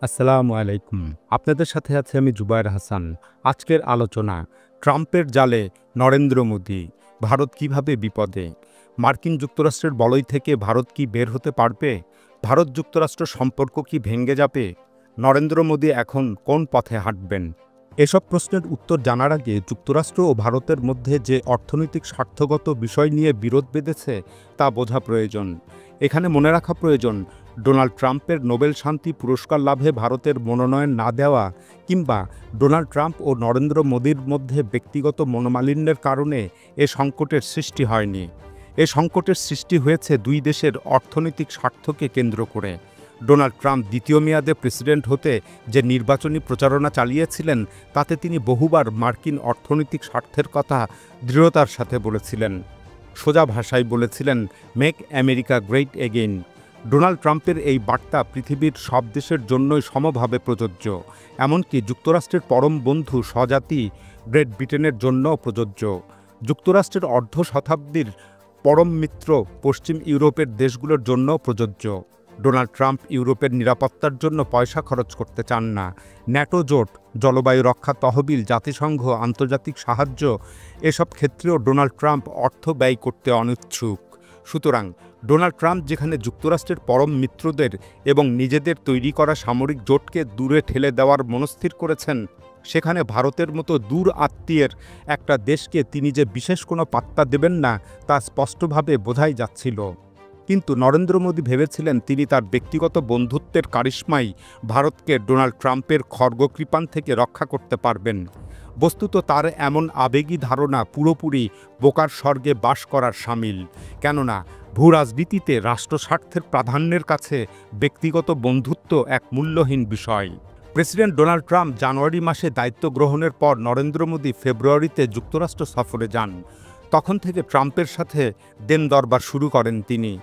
আসসালামু আলাইকুম। আপনাদের সাথে আছে আমি জুবায়ের হাসান। আজকের আলোচনা ট্রাম্পের জালে নরেন্দ্র মোদি, ভারত কিভাবে বিপদে? মার্কিন যুক্তরাষ্ট্রের বলয় থেকে ভারত কি বের হতে পারবে? ভারত যুক্তরাষ্ট্র সম্পর্ক কি ভেঙে যাবে? নরেন্দ্র মোদি এখন কোন পথে হাঁটবেন? এসব প্রশ্নের উত্তর জানার আগে যুক্তরাষ্ট্র ও ভারতের মধ্যে যে অর্থনৈতিক স্বার্থগত বিষয় নিয়ে বিরোধ বেঁধেছে তা বোঝা প্রয়োজন। এখানে মনে রাখা প্রয়োজন, ডোনাল্ড ট্রাম্পের নোবেল শান্তি পুরস্কার লাভে ভারতের মনোনয়ন না দেওয়া কিংবা ডোনাল্ড ট্রাম্প ও নরেন্দ্র মোদির মধ্যে ব্যক্তিগত মনোমালিন্যের কারণে এ সংকটের সৃষ্টি হয়নি। এ সংকটের সৃষ্টি হয়েছে দুই দেশের অর্থনৈতিক স্বার্থকে কেন্দ্র করে। ডোনাল্ড ট্রাম্প দ্বিতীয় মেয়াদে প্রেসিডেন্ট হতে যে নির্বাচনী প্রচারণা চালিয়েছিলেন তাতে তিনি বহুবার মার্কিন অর্থনৈতিক স্বার্থের কথা দৃঢ়তার সাথে বলেছিলেন। সোজা ভাষায় বলেছিলেন, make America great again. Donald ট্রাম্পের এই বার্তা পৃথিবীর সব দেশের জন্যই সমভাবে প্রযোজ্য, এমনকি যুক্তরাষ্ট্রের পরম বন্ধু স্বজাতি গ্রেট ব্রিটেনের জন্যও প্রযোজ্য। যুক্তরাষ্ট্রের অর্ধ শতাব্দীর পরম মিত্র পশ্চিম ইউরোপের দেশগুলোর জন্যও প্রযোজ্য। ডোনাল্ড ট্রাম্প ইউরোপের নিরাপত্তার জন্য পয়সা খরচ করতে চান না। ন্যাটো জোট, জলবায়ু রক্ষা তহবিল, জাতিসংঘ, আন্তর্জাতিক সাহায্য এসব ক্ষেত্রেও ডোনাল্ড ট্রাম্প অর্থ ব্যয় করতে অনিচ্ছুক। সুতরাং ডোনাল্ড ট্রাম্প যেখানে যুক্তরাষ্ট্রের পরম মিত্রদের এবং নিজেদের তৈরি করা সামরিক জোটকে দূরে ঠেলে দেওয়ার মনস্থির করেছেন, সেখানে ভারতের মতো দূর আত্মীয়ের একটা দেশকে তিনি যে বিশেষ কোনো পাত্তা দেবেন না তা স্পষ্টভাবে বোঝাই যাচ্ছিল। কিন্তু নরেন্দ্র মোদি ভেবেছিলেন তিনি তার ব্যক্তিগত বন্ধুত্বের কারিশমায় ভারতকে ডোনাল্ড ট্রাম্পের খড়গকৃপাণ থেকে রক্ষা করতে পারবেন। বস্তুত তার এমন আবেগী ধারণা পুরোপুরি বোকার স্বর্গে বাস করার শামিল। কেননা ভূরাজনীতিতে রাষ্ট্রস্বার্থের প্রাধান্যের কাছে ব্যক্তিগত বন্ধুত্ব এক মূল্যহীন বিষয়। প্রেসিডেন্ট ডোনাল্ড ট্রাম্প জানুয়ারি মাসে দায়িত্ব গ্রহণের পর নরেন্দ্র মোদি ফেব্রুয়ারিতে যুক্তরাষ্ট্র সফরে যান। তখন থেকে ট্রাম্পের সাথে দেন দরবার শুরু করেন তিনি।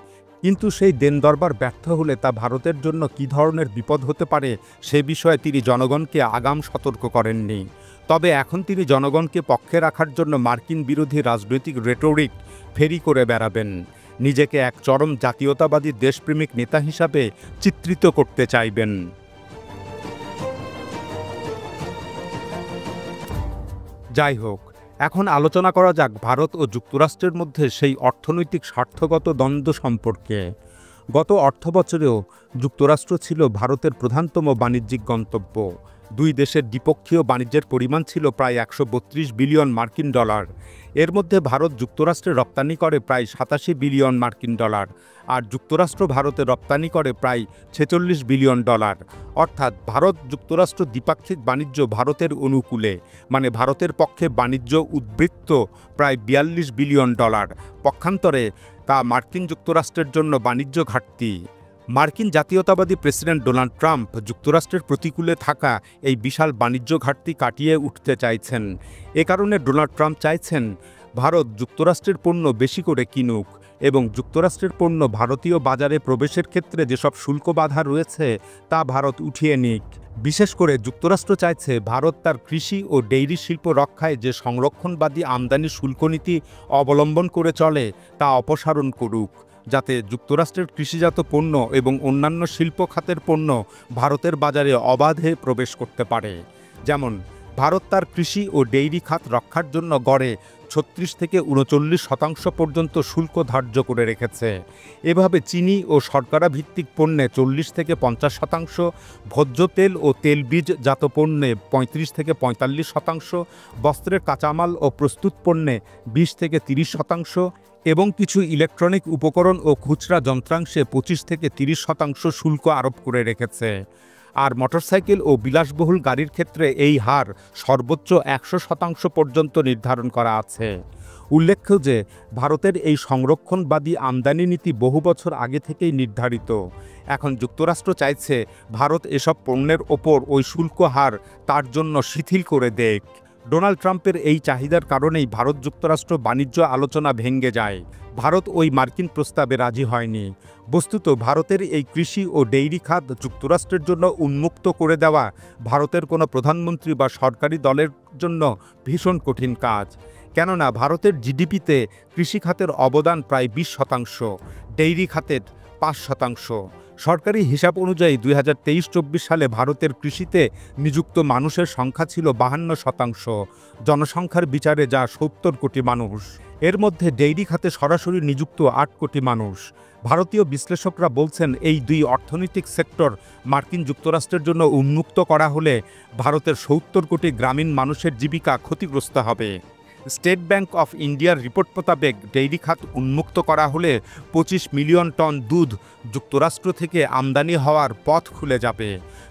কিন্তু সেই দেন দরবার ব্যর্থ হলে তা ভারতের জন্য কী ধরনের বিপদ হতে পারে সে বিষয়ে তিনি জনগণকে আগাম সতর্ক করেননি। তবে এখন তিনি জনগণকে পক্ষে রাখার জন্য মার্কিন বিরোধী রাজনৈতিক রেটরিক ফেরি করে বেড়াবেন। নিজেকে এক চরম জাতীয়তাবাদী দেশপ্রেমিক নেতা হিসাবে চিত্রিত করতে চাইবেন। যাই হোক, এখন আলোচনা করা যাক ভারত ও যুক্তরাষ্ট্রের মধ্যে সেই অর্থনৈতিক স্বার্থগত দ্বন্দ্ব সম্পর্কে। গত অর্থবছরেও যুক্তরাষ্ট্র ছিল ভারতের প্রধানতম বাণিজ্যিক গন্তব্য। দুই দেশের দ্বিপক্ষীয় বাণিজ্যের পরিমাণ ছিল প্রায় ১৩২ বিলিয়ন মার্কিন ডলার। এর মধ্যে ভারত যুক্তরাষ্ট্রে রপ্তানি করে প্রায় ৮৭ বিলিয়ন মার্কিন ডলার, আর যুক্তরাষ্ট্র ভারতে রপ্তানি করে প্রায় ৪৬ বিলিয়ন ডলার। অর্থাৎ ভারত যুক্তরাষ্ট্র দ্বিপাক্ষিক বাণিজ্য ভারতের অনুকূলে, মানে ভারতের পক্ষে বাণিজ্য উদ্বৃত্ত প্রায় ৪২ বিলিয়ন ডলার। পক্ষান্তরে তা মার্কিন যুক্তরাষ্ট্রের জন্য বাণিজ্য ঘাটতি। মার্কিন জাতীয়তাবাদী প্রেসিডেন্ট ডোনাল্ড ট্রাম্প যুক্তরাষ্ট্রের প্রতিকূলে থাকা এই বিশাল বাণিজ্য ঘাটতি কাটিয়ে উঠতে চাইছেন। এ কারণে ডোনাল্ড ট্রাম্প চাইছেন ভারত যুক্তরাষ্ট্রের পণ্য বেশি করে কিনুক এবং যুক্তরাষ্ট্রের পণ্য ভারতীয় বাজারে প্রবেশের ক্ষেত্রে যেসব শুল্ক বাধা রয়েছে তা ভারত উঠিয়ে নিক। বিশেষ করে যুক্তরাষ্ট্র চাইছে ভারত তার কৃষি ও ডেইরি শিল্প রক্ষায় যে সংরক্ষণবাদী আমদানি শুল্ক নীতি অবলম্বন করে চলে তা অপসারণ করুক, যাতে যুক্তরাষ্ট্রের কৃষিজাত পণ্য এবং অন্যান্য শিল্প খাতের পণ্য ভারতের বাজারে অবাধে প্রবেশ করতে পারে। যেমন ভারত তার কৃষি ও ডেইরি খাত রক্ষার জন্য গড়ে ৩৬ থেকে ৩৯% পর্যন্ত শুল্ক ধার্য করে রেখেছে। এভাবে চিনি ও শর্করা ভিত্তিক পণ্যে ৪০ থেকে ৫০%, ভোজ্য তেল ও তেলবীজজাত পণ্যে ৩৫ থেকে ৪৫%, বস্ত্রের কাঁচামাল ও প্রস্তুত পণ্যে ২০ থেকে ৩০% এবং কিছু ইলেকট্রনিক উপকরণ ও খুচরা যন্ত্রাংশে ২৫ থেকে ৩০% শুল্ক আরোপ করে রেখেছে। আর মোটরসাইকেল ও বিলাসবহুল গাড়ির ক্ষেত্রে এই হার সর্বোচ্চ ১০০% পর্যন্ত নির্ধারণ করা আছে। উল্লেখ্য যে ভারতের এই সংরক্ষণবাদী আমদানি নীতি বহু বছর আগে থেকেই নির্ধারিত। এখন যুক্তরাষ্ট্র চাইছে ভারত এসব পণ্যের ওপর ওই শুল্ক হার তার জন্য শিথিল করে দেক। ডোনাল্ড ট্রাম্পের এই চাহিদার কারণেই ভারত যুক্তরাষ্ট্র বাণিজ্য আলোচনা ভেঙে যায়। ভারত ওই মার্কিন প্রস্তাবে রাজি হয়নি। বস্তুত ভারতের এই কৃষি ও ডেইরি খাত যুক্তরাষ্ট্রের জন্য উন্মুক্ত করে দেওয়া ভারতের কোনো প্রধানমন্ত্রী বা সরকারি দলের জন্য ভীষণ কঠিন কাজ। কেননা ভারতের জিডিপিতে কৃষি খাতের অবদান প্রায় 20%, ডেইরি খাতের 5%। সরকারি হিসাব অনুযায়ী 2023-24 সালে ভারতের কৃষিতে নিযুক্ত মানুষের সংখ্যা ছিল 52%, জনসংখ্যার বিচারে যা 70 কোটি মানুষ। এর মধ্যে ডেইরি খাতে সরাসরি নিযুক্ত 8 কোটি মানুষ। ভারতীয় বিশ্লেষকরা বলছেন এই দুই অর্থনৈতিক সেক্টর মার্কিন যুক্তরাষ্ট্রের জন্য উন্মুক্ত করা হলে ভারতের 70 কোটি গ্রামীণ মানুষের জীবিকা ক্ষতিগ্রস্ত হবে। স্টেট ব্যাংক অফ ইন্ডিয়ার রিপোর্ট মোতাবেক ডেইরি খাত উন্মুক্ত করা হলে 25 মিলিয়ন টন দুধ যুক্তরাষ্ট্র থেকে আমদানি হওয়ার পথ খুলে যাবে।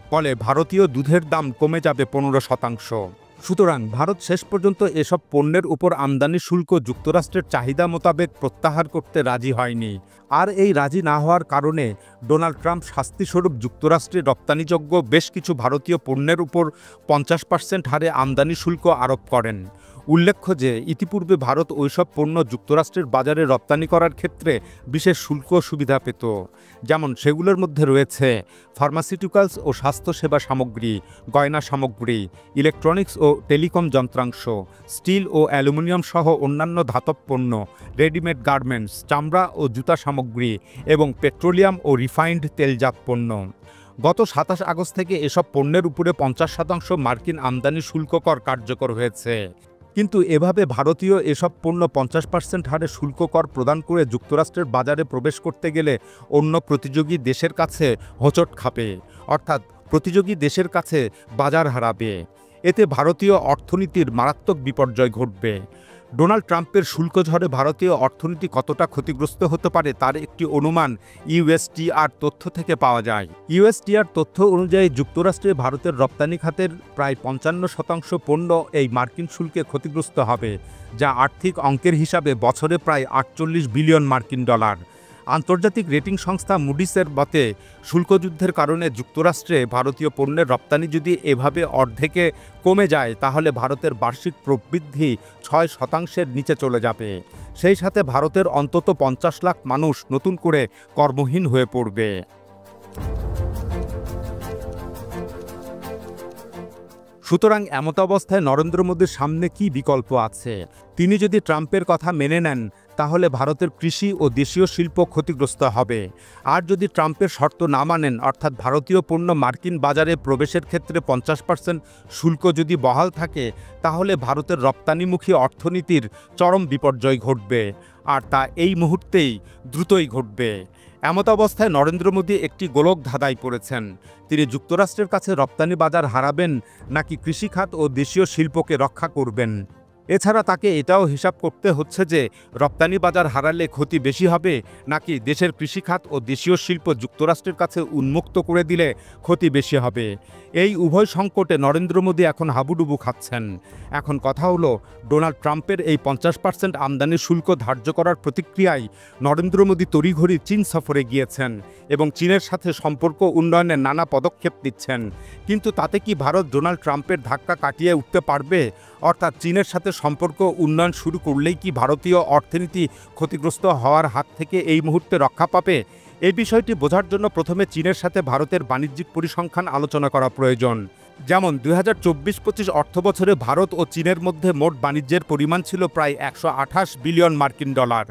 ফলে ভারতীয় দুধের দাম কমে যাবে 15%। সুতরাং ভারত শেষ পর্যন্ত এসব পণ্যের উপর আমদানি শুল্ক যুক্তরাষ্ট্রের চাহিদা মোতাবেক প্রত্যাহার করতে রাজি হয়নি। আর এই রাজি না হওয়ার কারণে ডোনাল্ড ট্রাম্প শাস্তিস্বরূপ যুক্তরাষ্ট্রে রপ্তানিযোগ্য বেশ কিছু ভারতীয় পণ্যের উপর 50% হারে আমদানি শুল্ক আরোপ করেন। উল্লেখ্য যে ইতিপূর্বে ভারত ওইসব পণ্য যুক্তরাষ্ট্রের বাজারে রপ্তানি করার ক্ষেত্রে বিশেষ শুল্ক সুবিধা পেত, যেমন সেগুলোর মধ্যে রয়েছে ফার্মাসিউটিক্যালস ও স্বাস্থ্যসেবা সামগ্রী, গয়না সামগ্রী, ইলেকট্রনিক্স ও টেলিকম যন্ত্রাংশ, স্টিল ও অ্যালুমিনিয়াম সহ অন্যান্য ধাতব পণ্য, রেডিমেড গার্মেন্টস, চামড়া ও জুতা সামগ্রী এবং পেট্রোলিয়াম ও রিফাইন্ড তেলজাত পণ্য। গত 27 আগস্ট থেকে এসব পণ্যের উপরে 50% মার্কিন আমদানি শুল্ক কর কার্যকর হয়েছে। কিন্তু এভাবে ভারতীয় এসব পণ্য 50% হারে শুল্ক কর প্রদান করে যুক্তরাষ্ট্রের বাজারে প্রবেশ করতে গেলে অন্য প্রতিযোগী দেশের কাছে হোঁচট খাবে, অর্থাৎ প্রতিযোগী দেশের কাছে বাজার হারাবে। এতে ভারতীয় অর্থনীতির মারাত্মক বিপর্যয় ঘটবে। ডোনাল্ড ট্রাম্পের শুল্ক ঝড়ে ভারতীয় অর্থনীতি কতটা ক্ষতিগ্রস্ত হতে পারে তার একটি অনুমান ইউএসটিআর তথ্য থেকে পাওয়া যায়। ইউএসটিআর তথ্য অনুযায়ী যুক্তরাষ্ট্রে ভারতের রপ্তানি খাতের প্রায় 55% পণ্য এই মার্কিন শুল্কে ক্ষতিগ্রস্ত হবে, যা আর্থিক অঙ্কের হিসাবে বছরে প্রায় 48 বিলিয়ন মার্কিন ডলার। আন্তর্জাতিক রেটিং সংস্থা মুডিসের মতে শুল্কযুদ্ধের কারণে যুক্তরাষ্ট্রে ভারতীয় পণ্যের রপ্তানি যদি এভাবে অর্ধেকে কমে যায় তাহলে ভারতের বার্ষিক প্রবৃদ্ধি 6% নিচে চলে যাবে। সেই সাথে ভারতের অন্তত 50 লাখ মানুষ নতুন করে কর্মহীন হয়ে পড়বে। সুতরাং এমতাবস্থায় নরেন্দ্র মোদীর সামনে কি বিকল্প আছে? তিনি যদি ট্রাম্পের কথা মেনে নেন তাহলে ভারতের কৃষি ও দেশীয় শিল্প ক্ষতিগ্রস্ত হবে। আর যদি ট্রাম্পের শর্ত না মানেন, অর্থাৎ ভারতীয় পণ্য মার্কিন বাজারে প্রবেশের ক্ষেত্রে 50% শুল্ক যদি বহাল থাকে, তাহলে ভারতের রপ্তানিমুখী অর্থনীতির চরম বিপর্যয় ঘটবে। আর তা এই মুহূর্তেই দ্রুতই ঘটবে। এমতাবস্থায় নরেন্দ্র মোদী একটি গোলক ধাঁধায় পড়েছেন। তিনি যুক্তরাষ্ট্রের কাছে রপ্তানি বাজার হারাবেন নাকি কৃষিখাত ও দেশীয় শিল্পকে রক্ষা করবেন। এছাড়া তাকে এটাও হিসাব করতে হচ্ছে যে রপ্তানি বাজার হারালে ক্ষতি বেশি হবে নাকি দেশের কৃষিখাত ও দেশীয় শিল্প যুক্তরাষ্ট্রের কাছে উন্মুক্ত করে দিলে ক্ষতি বেশি হবে। এই উভয় সংকটে নরেন্দ্র মোদী এখন হাবুডুবু খাচ্ছেন। এখন কথা হলো, ডোনাল্ড ট্রাম্পের এই 50% আমদানি শুল্ক ধার্য করার প্রতিক্রিয়ায় নরেন্দ্র মোদী তড়িঘড়ি চীন সফরে গিয়েছেন এবং চীনের সাথে সম্পর্ক উন্নয়নে নানা পদক্ষেপ নিচ্ছেন। কিন্তু তাতে কি ভারত ডোনাল্ড ট্রাম্পের ধাক্কা কাটিয়ে উঠতে পারবে? অর্থাৎ চীনের সাথে সম্পর্ক উন্নয়ন শুরু করলেই কি ভারতীয় অর্থনীতি ক্ষতিগ্রস্ত হওয়ার হাত থেকে এই মুহূর্তে রক্ষা পাবে? এই বিষয়টি বোঝার জন্য প্রথমে চীনের সাথে ভারতের বাণিজ্যিক পরিসংখ্যান আলোচনা করা প্রয়োজন। যেমন 2024-25 অর্থবছরে ভারত ও চীনের মধ্যে মোট বাণিজ্যের পরিমাণ ছিল প্রায় 128 বিলিয়ন মার্কিন ডলার।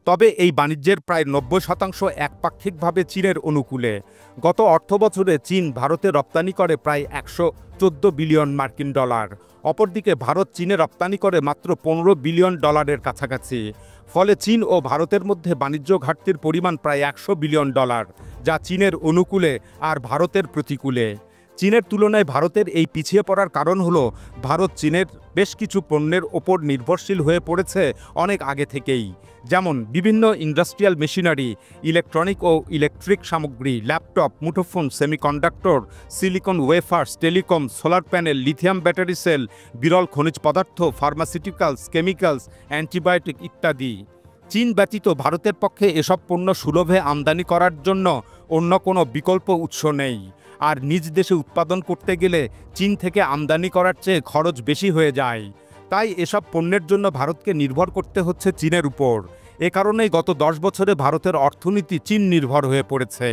তবে এই বাণিজ্যের প্রায় 90% একপাক্ষিকভাবে চীনের অনুকূলে। গত অর্থবছরে চীন ভারতে রপ্তানি করে প্রায় 114 বিলিয়ন মার্কিন ডলার। অপরদিকে ভারত চীনে রপ্তানি করে মাত্র 15 বিলিয়ন ডলারের কাছাকাছি। ফলে চীন ও ভারতের মধ্যে বাণিজ্য ঘাটতির পরিমাণ প্রায় 100 বিলিয়ন ডলার, যা চীনের অনুকূলে আর ভারতের প্রতিকূলে। চীনের তুলনায় ভারতের এই পিছিয়ে পড়ার কারণ হলো ভারত চীনের বেশ কিছু পণ্যের ওপর নির্ভরশীল হয়ে পড়েছে অনেক আগে থেকেই। যেমন বিভিন্ন ইন্ডাস্ট্রিয়াল মেশিনারি, ইলেকট্রনিক ও ইলেকট্রিক সামগ্রী, ল্যাপটপ, মুঠোফোন, semiconductor, silicon wafers, telecom, solar panel, lithium battery cell, বিরল খনিজ পদার্থ, ফার্মাসিউটিক্যালস, কেমিক্যালস, অ্যান্টিবায়োটিক ইত্যাদি। চীন ব্যতীত ভারতের পক্ষে এসব পণ্য সুলভে আমদানি করার জন্য অন্য কোনো বিকল্প উৎস নেই। আর নিজ দেশে উৎপাদন করতে গেলে চীন থেকে আমদানি করার চেয়ে খরচ বেশি হয়ে যায়। তাই এসব পণ্যের জন্য ভারতকে নির্ভর করতে হচ্ছে চীনের উপর। এ কারণেই গত 10 বছরে ভারতের অর্থনীতি চীন নির্ভর হয়ে পড়েছে।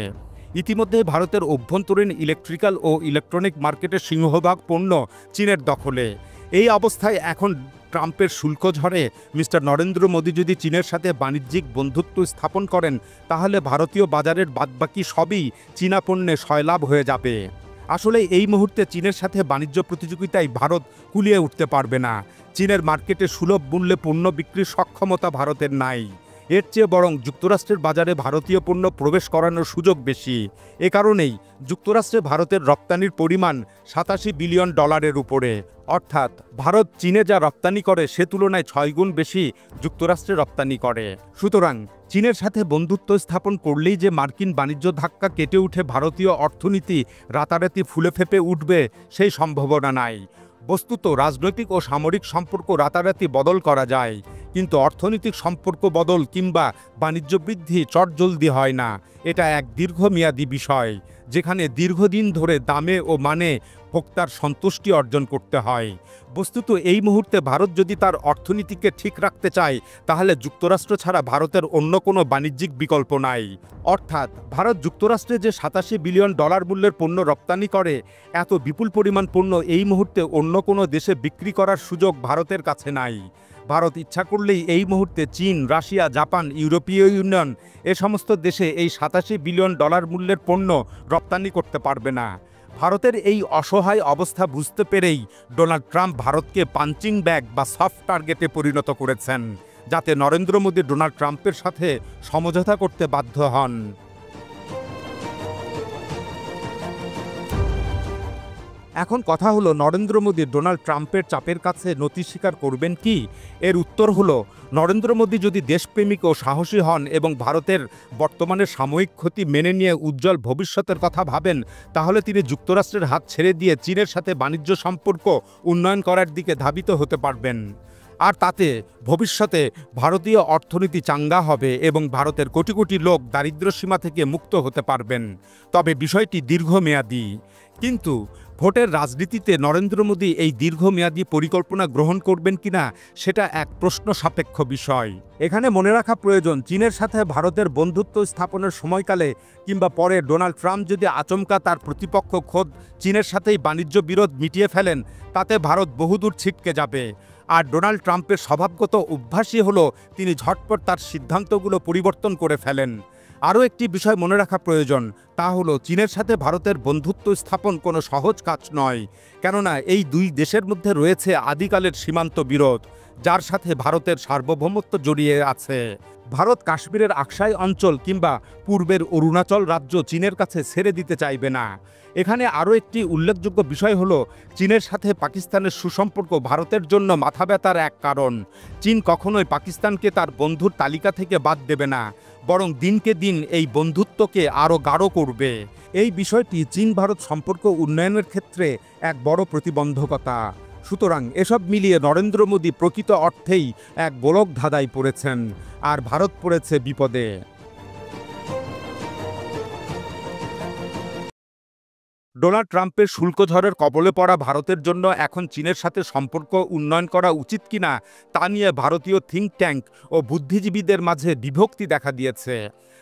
ইতিমধ্যে ভারতের অভ্যন্তরীণ ইলেকট্রিক্যাল ও ইলেকট্রনিক মার্কেটের সিংহভাগ পণ্য চীনের দখলে। এই অবস্থায় এখন ট্রাম্পের শুল্ক ঝড়ে মিস্টার নরেন্দ্র মোদী যদি চীনের সাথে বাণিজ্যিক বন্ধুত্ব স্থাপন করেন, তাহলে ভারতীয় বাজারের বাদবাকি সবই চীনা পণ্যে সয়লাভ হয়ে যাবে। আসলে এই মুহূর্তে চীনের সাথে বাণিজ্য প্রতিযোগিতায় ভারত কুলিয়ে উঠতে পারবে না। চীনের মার্কেটে সুলভ মূল্যে পণ্য বিক্রির সক্ষমতা ভারতের নাই। এর চেয়ে বরং যুক্তরাষ্ট্রের বাজারে ভারতীয় পণ্য প্রবেশ করানোর সুযোগ বেশি। এ কারণেই যুক্তরাষ্ট্রে ভারতের রপ্তানির পরিমাণ $87 বিলিয়ন উপরে। অর্থাৎ ভারত চীনে যা রপ্তানি করে সে তুলনায় 6 গুণ বেশি যুক্তরাষ্ট্রে রপ্তানি করে। সুতরাং চীনের সাথে বন্ধুত্ব স্থাপন করলেই যে মার্কিন বাণিজ্য ধাক্কা কেটে উঠে ভারতীয় অর্থনীতি রাতারাতি ফুলে ফেঁপে উঠবে সেই সম্ভাবনা নাই। বস্তুত রাজনৈতিক ও সামরিক সম্পর্ক রাতারাতি বদল করা যায়, কিন্তু অর্থনৈতিক সম্পর্ক বদল কিংবা বাণিজ্য বৃদ্ধি চটজলদি হয় না। এটা এক দীর্ঘমেয়াদী বিষয়, যেখানে দীর্ঘদিন ধরে দামে ও মানে ভোক্তার সন্তুষ্টি অর্জন করতে হয়। বস্তুত এই মুহূর্তে ভারত যদি তার অর্থনীতিকে ঠিক রাখতে চায়, তাহলে যুক্তরাষ্ট্র ছাড়া ভারতের অন্য কোনো বাণিজ্যিক বিকল্প নাই। অর্থাৎ ভারত যুক্তরাষ্ট্রে যে $87 বিলিয়ন মূল্যের পণ্য রপ্তানি করে, এত বিপুল পরিমাণ পণ্য এই মুহূর্তে অন্য কোনো দেশে বিক্রি করার সুযোগ ভারতের কাছে নাই। ভারত ইচ্ছা করলেই এই মুহূর্তে চীন, রাশিয়া, জাপান, ইউরোপীয় ইউনিয়ন এ সমস্ত দেশে এই $87 বিলিয়ন মূল্যের পণ্য রপ্তানি করতে পারবে না। ভারতের এই অসহায় অবস্থা বুঝতে পেরেই ডোনাল্ড ট্রাম্প ভারতকে পাঞ্চিং ব্যাগ বা সফট টার্গেটে পরিণত করেছেন, যাতে নরেন্দ্র মোদী ডোনাল্ড ট্রাম্পের সাথে সমঝোতা করতে বাধ্য হন। এখন কথা হলো, নরেন্দ্র মোদী ডোনাল্ড ট্রাম্পের চাপের কাছে নতি স্বীকার করবেন কি? এর উত্তর হলো, নরেন্দ্র মোদী যদি দেশপ্রেমিক ও সাহসী হন এবং ভারতের বর্তমানে সাময়িক ক্ষতি মেনে নিয়ে উজ্জ্বল ভবিষ্যতের কথা ভাবেন, তাহলে তিনি যুক্তরাষ্ট্রের হাত ছেড়ে দিয়ে চীনের সাথে বাণিজ্য সম্পর্ক উন্নয়ন করার দিকে ধাবিত হতে পারবেন। আর তাতে ভবিষ্যতে ভারতীয় অর্থনীতি চাঙ্গা হবে এবং ভারতের কোটি কোটি লোক দারিদ্র্যসীমা থেকে মুক্ত হতে পারবেন। তবে বিষয়টি দীর্ঘমেয়াদী। কিন্তু ভোটের রাজনীতিতে নরেন্দ্র মোদী এই দীর্ঘমেয়াদী পরিকল্পনা গ্রহণ করবেন কিনা সেটা এক প্রশ্ন সাপেক্ষ বিষয়। এখানে মনে রাখা প্রয়োজন, চীনের সাথে ভারতের বন্ধুত্ব স্থাপনের সময়কালে কিংবা পরে ডোনাল্ড ট্রাম্প যদি আচমকা তার প্রতিপক্ষ খোদ চীনের সাথেই বাণিজ্য বিরোধ মিটিয়ে ফেলেন, তাতে ভারত বহুদূর ছিটকে যাবে। আর ডোনাল্ড ট্রাম্পের স্বভাবগত অভ্যাসই হলো তিনি ঝটপট তার সিদ্ধান্তগুলো পরিবর্তন করে ফেলেন। আরও একটি বিষয় মনে রাখা প্রয়োজন, তা হলো চীনের সাথে ভারতের বন্ধুত্ব স্থাপন কোনো সহজ কাজ নয়। কেননা এই দুই দেশের মধ্যে রয়েছে আদিকালের সীমান্ত বিরোধ, যার সাথে ভারতের সার্বভৌমত্ব জড়িয়ে আছে। ভারত কাশ্মীরের আকসাই অঞ্চল কিংবা পূর্বের অরুণাচল রাজ্য চীনের কাছে ছেড়ে দিতে চাইবে না। এখানে আরও একটি উল্লেখযোগ্য বিষয় হলো, চীনের সাথে পাকিস্তানের সুসম্পর্ক ভারতের জন্য মাথা ব্যথার এক কারণ। চীন কখনোই পাকিস্তানকে তার বন্ধুর তালিকা থেকে বাদ দেবে না, বরং দিনকে দিন এই বন্ধুত্বকে আরও গাঢ় করবে। এই বিষয়টি চীন ভারত সম্পর্ক উন্নয়নের ক্ষেত্রে এক বড় প্রতিবন্ধকতা। সুতরাং এসব মিলিয়ে নরেন্দ্র মোদী প্রকৃত অর্থেই এক গোলক ধাঁধায় পড়েছেন, আর ভারত পড়েছে বিপদে। ডোনাল্ড ট্রাম্পের শুল্ক ঝড়ের কবলে পড়া ভারতের জন্য এখন চীনের সাথে সম্পর্ক উন্নয়ন করা উচিত কিনা তা নিয়ে ভারতীয় থিঙ্ক ট্যাঙ্ক ও বুদ্ধিজীবীদের মাঝে বিভক্তি দেখা দিয়েছে।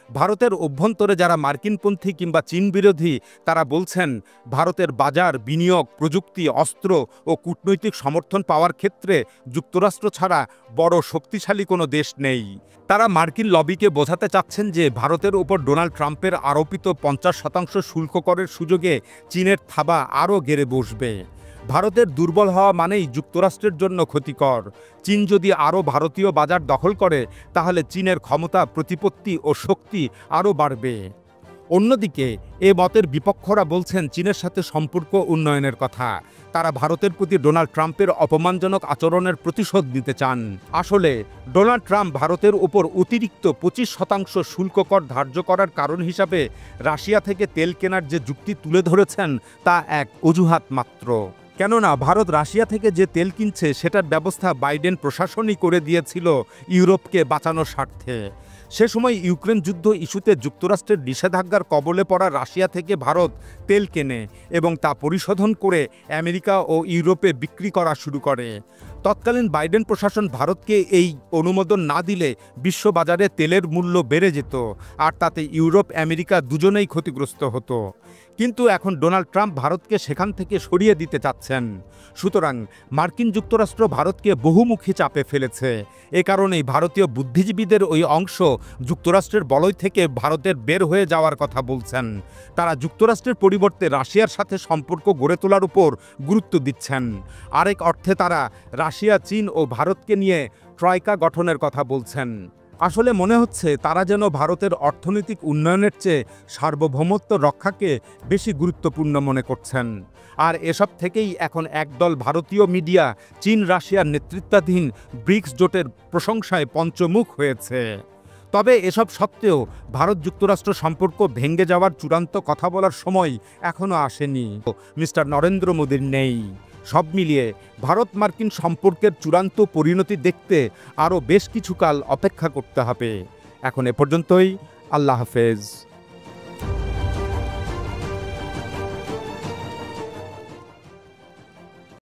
ভারতের অভ্যন্তরে যারা মার্কিনপন্থী কিংবা চীন বিরোধী, তারা বলছেন ভারতের বাজার, বিনিয়োগ, প্রযুক্তি, অস্ত্র ও কূটনৈতিক সমর্থন পাওয়ার ক্ষেত্রে যুক্তরাষ্ট্র ছাড়া বড় শক্তিশালী কোনো দেশ নেই। তারা মার্কিন লবিকে বোঝাতে চাচ্ছেন যে ভারতের ওপর ডোনাল্ড ট্রাম্পের আরোপিত 50% শুল্ক করের সুযোগে চীনের থাবা আরও গেড়ে বসবে। ভারতের দুর্বল হওয়া মানেই যুক্তরাষ্ট্রের জন্য ক্ষতিকর। চীন যদি আরও ভারতীয় বাজার দখল করে, তাহলে চীনের ক্ষমতা, প্রতিপত্তি ও শক্তি আরও বাড়বে। অন্যদিকে এ মতের বিপক্ষরা বলছেন চীনের সাথে সম্পর্ক উন্নয়নের কথা। তারা ভারতের প্রতি ডোনাল্ড ট্রাম্পের অপমানজনক আচরণের প্রতিশোধ নিতে চান। আসলে ডোনাল্ড ট্রাম্প ভারতের উপর অতিরিক্ত 25% শুল্ক কর ধার্য করার কারণ হিসাবে রাশিয়া থেকে তেল কেনার যে যুক্তি তুলে ধরেছেন, তা এক অজুহাত মাত্র। কেননা ভারত রাশিয়া থেকে যে তেল কিনছে সেটার ব্যবস্থা বাইডেন প্রশাসনই করে দিয়েছিল ইউরোপকে বাঁচানোর স্বার্থে। সে সময় ইউক্রেন যুদ্ধ ইস্যুতে যুক্তরাষ্ট্রের নিষেধাজ্ঞার কবলে পড়া রাশিয়া থেকে ভারত তেল কেনে এবং তা পরিশোধন করে আমেরিকা ও ইউরোপে বিক্রি করা শুরু করে। তৎকালীন বাইডেন প্রশাসন ভারতকে এই অনুমোদন না দিলে বিশ্ববাজারে তেলের মূল্য বেড়ে যেত, আর তাতে ইউরোপ আমেরিকা দুজনেই ক্ষতিগ্রস্ত হতো। কিন্তু এখন ডোনাল্ড ট্রাম্প ভারতকে সেখান থেকে সরিয়ে দিতে চাচ্ছেন। সুতরাং মার্কিন যুক্তরাষ্ট্র ভারতকে বহুমুখী চাপে ফেলেছে। এ কারণেই ভারতীয় বুদ্ধিজীবীদের ওই অংশ যুক্তরাষ্ট্রের বলয় থেকে ভারতের বের হয়ে যাওয়ার কথা বলছেন। তারা যুক্তরাষ্ট্রের পরিবর্তে রাশিয়ার সাথে সম্পর্ক গড়ে তোলার উপর গুরুত্ব দিচ্ছেন। আরেক অর্থে তারা রাশিয়া, চীন ও ভারতকে নিয়ে ট্রয়কা গঠনের কথা বলছেন। আসলে মনে হচ্ছে তারা যেন ভারতের অর্থনৈতিক উন্নয়নের চেয়ে সার্বভৌমত্ব রক্ষাকে বেশি গুরুত্বপূর্ণ মনে করছেন। আর এসব থেকেই এখন একদল ভারতীয় মিডিয়া চীন রাশিয়ার নেতৃত্বাধীন ব্রিক্স জোটের প্রশংসায় পঞ্চমুখ হয়েছে। তবে এসব সত্ত্বেও ভারত যুক্তরাষ্ট্র সম্পর্ক ভেঙে যাওয়ার চূড়ান্ত কথা বলার সময় এখনও আসেনি। মিস্টার নরেন্দ্র মোদীর নেই। সব মিলিয়ে ভারত মার্কিন সম্পর্কের চূড়ান্ত পরিণতি দেখতে আরও বেশ কিছুকাল অপেক্ষা করতে হবে। এখন এ পর্যন্তই। আল্লাহ হাফেজ।